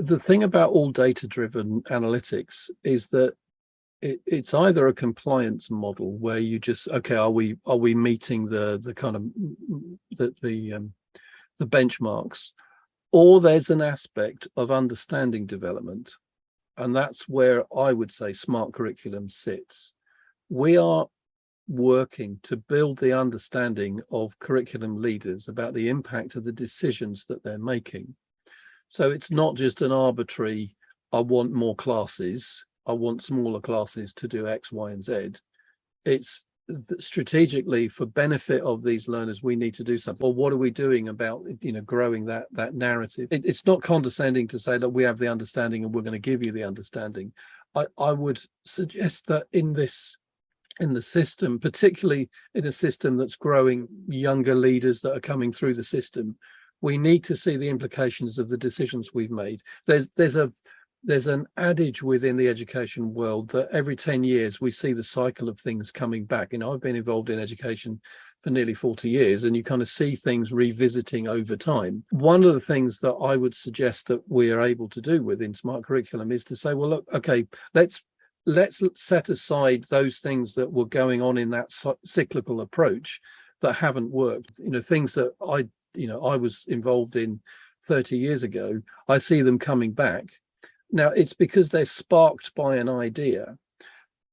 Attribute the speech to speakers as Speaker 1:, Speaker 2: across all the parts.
Speaker 1: The thing about all data-driven analytics is that it's either a compliance model where you just, okay, are we meeting the kind of the benchmarks, or there's an aspect of understanding development, and that's where I would say smart curriculum sits. We are working to build the understanding of curriculum leaders about the impact of the decisions that they're making. So it's not just an arbitrary, I want more classes, I want smaller classes to do X, Y, and Z. It's strategically for benefit of these learners, we need to do something. Or what are we doing about, growing that narrative? It's not condescending to say that we have the understanding and we're going to give you the understanding. I would suggest that in the system, particularly in a system that's growing younger leaders that are coming through the system, we need to see the implications of the decisions we've made. There's an adage within the education world that every 10 years we see the cycle of things coming back. I've been involved in education for nearly 40 years, and you kind of see things revisiting over time. One of the things that I would suggest that we are able to do within smart curriculum is to say, well, look, okay, let's set aside those things that were going on in that cyclical approach that haven't worked. Things that I was involved in 30 years ago, I see them coming back. Now, it's because they're sparked by an idea,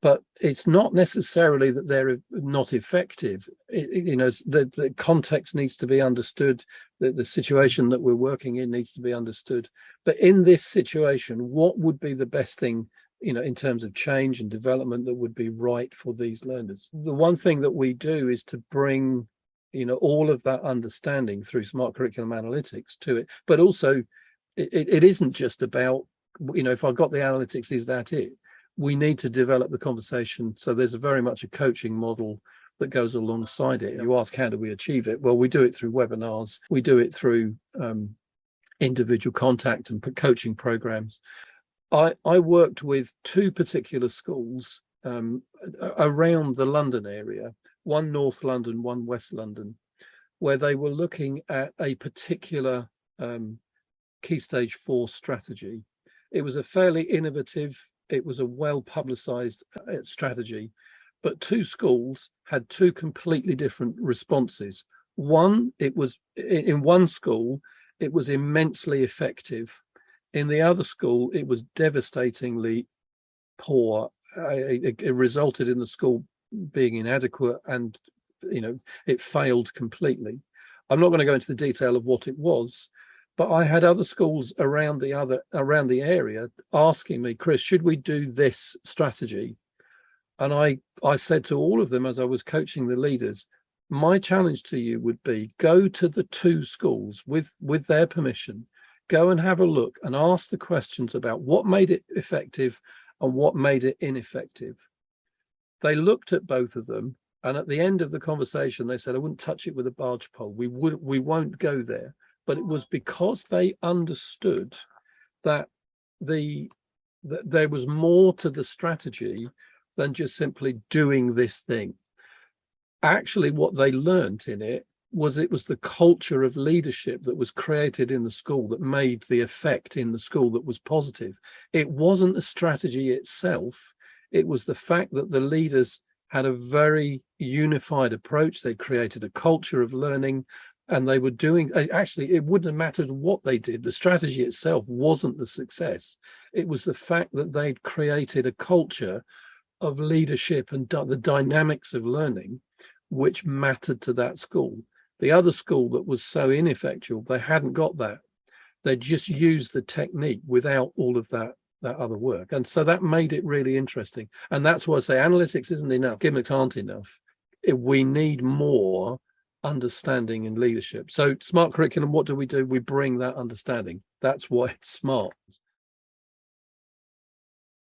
Speaker 1: but it's not necessarily that they're not effective. The context needs to be understood, the situation that we're working in needs to be understood. But in this situation, what would be the best thing, in terms of change and development that would be right for these learners? The one thing that we do is to bring all of that understanding through smart curriculum analytics to it. But also, it isn't just about, if I've got the analytics, is that it? We need to develop the conversation. So there's very much a coaching model that goes alongside it. You ask, how do we achieve it? Well, we do it through webinars. We do it through individual contact and coaching programs. I worked with two particular schools around the London area, one North London, one West London, where they were looking at a particular Key Stage 4 strategy. It was a fairly innovative, it was a well-publicized strategy, but two schools had two completely different responses. In one school, it was immensely effective. In the other school, it was devastatingly poor. It resulted in the school being inadequate, and it failed completely. I'm not going to go into the detail of what it was, but I had other schools around the area asking me, Chris, should we do this strategy? And I said to all of them as I was coaching the leaders, my challenge to you would be, go to the two schools with their permission, go and have a look and ask the questions about what made it effective and what made it ineffective. They looked at both of them, and at the end of the conversation, they said, I wouldn't touch it with a barge pole. We won't go there. But it was because they understood that there was more to the strategy than just simply doing this thing. Actually, what they learned in it was the culture of leadership that was created in the school that made the effect in the school that was positive. It wasn't the strategy itself. It was the fact that the leaders had a very unified approach. They created a culture of learning, and they were doing, actually, it wouldn't have mattered what they did. The strategy itself wasn't the success. It was the fact that they'd created a culture of leadership and the dynamics of learning, which mattered to that school. The other school that was so ineffectual, they hadn't got that. They just used the technique without all of that other work. And so that made it really interesting. And that's why I say analytics isn't enough. Gimmicks aren't enough. We need more understanding in leadership. So smart curriculum, what do? We bring that understanding. That's why it's smart.